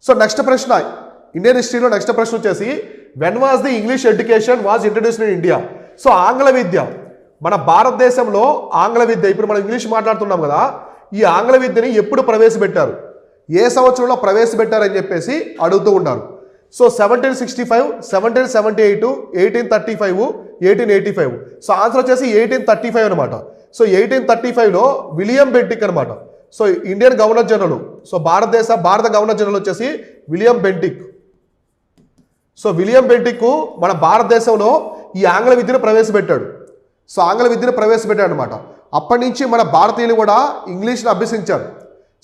So next ప్రశ్న, Indian హిస్టరీలో next ప్రశ్న వచ్చేసి when was the English education was introduced in India. So ఆంగ్ల విద్య మన భారతదేశంలో ఆంగ్ల విద్య, ఇప్పుడు మనం ఇంగ్లీష్ మాట్లాడుతున్నాం కదా, ఈ ఆంగ్ల విద్యని ఎప్పుడు ప్రవేశపెట్టారు, ఏ సంవత్సరంలో ప్రవేశపెట్టారని చెప్పేసి అడుగుతూ ఉన్నారు. సో 1765, 1778, 1835, 1885. సో ఆన్సర్ వచ్చేసి 1835 అనమాట. సో 1835లో విలియం బెంటిక్ అనమాట. So Indian governor general, so భారత గవర్నర్ జనరల్ వచ్చేసి William Bentinck. So William Bentinck మన భారతదేశంలో ఈ ఆంగ్ల విద్యను ప్రవేశపెట్టాడు. సో ఆంగ్ల విద్యను ప్రవేశపెట్టాడు అనమాట. అప్పటి నుంచి మన భారతీయులు కూడా ఇంగ్లీష్ని అభ్యసించారు.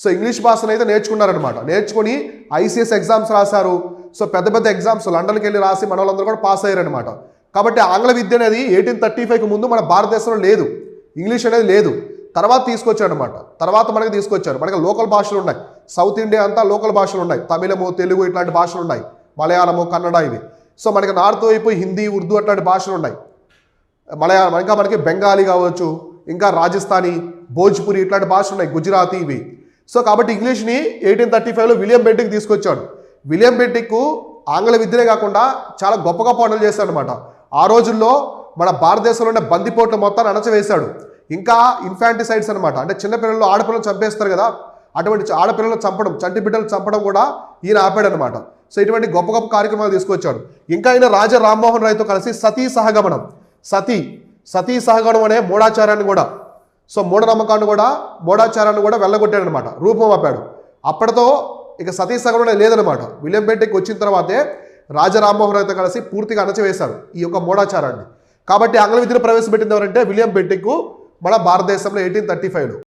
సో ఇంగ్లీష్ భాషను అయితే నేర్చుకున్నారనమాట. నేర్చుకుని ఐసీఎస్ ఎగ్జామ్స్ రాశారు. సో పెద్ద పెద్ద ఎగ్జామ్స్ లండన్కి వెళ్ళి రాసి మన వాళ్ళందరూ కూడా పాస్ అయ్యారనమాట. కాబట్టి ఆంగ్ల విద్య అనేది 1835కి ముందు మన భారతదేశంలో లేదు, ఇంగ్లీష్ అనేది లేదు. తర్వాత తీసుకొచ్చాడు అనమాట. తర్వాత మనకి తీసుకొచ్చారు. మనకి లోకల్ భాషలు ఉన్నాయి, సౌత్ ఇండియా అంతా లోకల్ భాషలు ఉన్నాయి, తమిళము, తెలుగు ఇట్లాంటి భాషలు ఉన్నాయి, మలయాళము, కన్నడ ఇవి. సో మనకి నార్త్ వైపు హిందీ, ఉర్దూ అట్లాంటి భాషలు ఉన్నాయి. మలయాళం, ఇంకా మనకి బెంగాలీ కావచ్చు, ఇంకా రాజస్థానీ, భోజ్పురి ఇట్లాంటి భాషలు ఉన్నాయి, గుజరాతీ ఇవి. సో కాబట్టి ఇంగ్లీష్ని 1835లో విలియం బెంటిక్ తీసుకొచ్చాడు. విలియం బెంటిక్ ఆంగ్ల విద్యనే కాకుండా చాలా గొప్ప గొప్ప పనులు చేశాడు అనమాట. ఆ రోజుల్లో మన భారతదేశంలో ఉన్న బందిపోట్ల మొత్తాన్ని అణచివేశాడు. ఇంకా ఇన్ఫాంటిసైడ్స్ అనమాట, అంటే చిన్నపిల్లలు, ఆడపిల్లలు చంపేస్తారు కదా, అటువంటి ఆడపిల్లలు చంపడం, చంటి బిడ్డలు చంపడం కూడా ఈయన ఆపాడనమాట. సో ఇటువంటి గొప్ప గొప్ప కార్యక్రమాలు తీసుకొచ్చాడు. ఇంకా ఆయన రాజా రామ్మోహన్ రాయ్తో కలిసి సతీ సహగమనం అనే మూఢాచారాన్ని కూడా, సో మూఢనమ్మకాన్ని కూడా, మూఢాచారాన్ని కూడా వెళ్ళగొట్టాడు అనమాట, రూపమాపాడు. అప్పటితో ఇక సతీ సహగమనం లేదనమాట. విలియం బెంటిక్ వచ్చిన తర్వాతే రాజా రామ్మోహన్ రాయ్తో కలిసి పూర్తిగా అణచివేశారు ఈ యొక్క మూఢాచారాన్ని. కాబట్టి ఆంగ్ల విద్యను ప్రవేశపెట్టింది ఎవరంటే విలియం బెంటిక్ మన భారతదేశంలో 1835లో.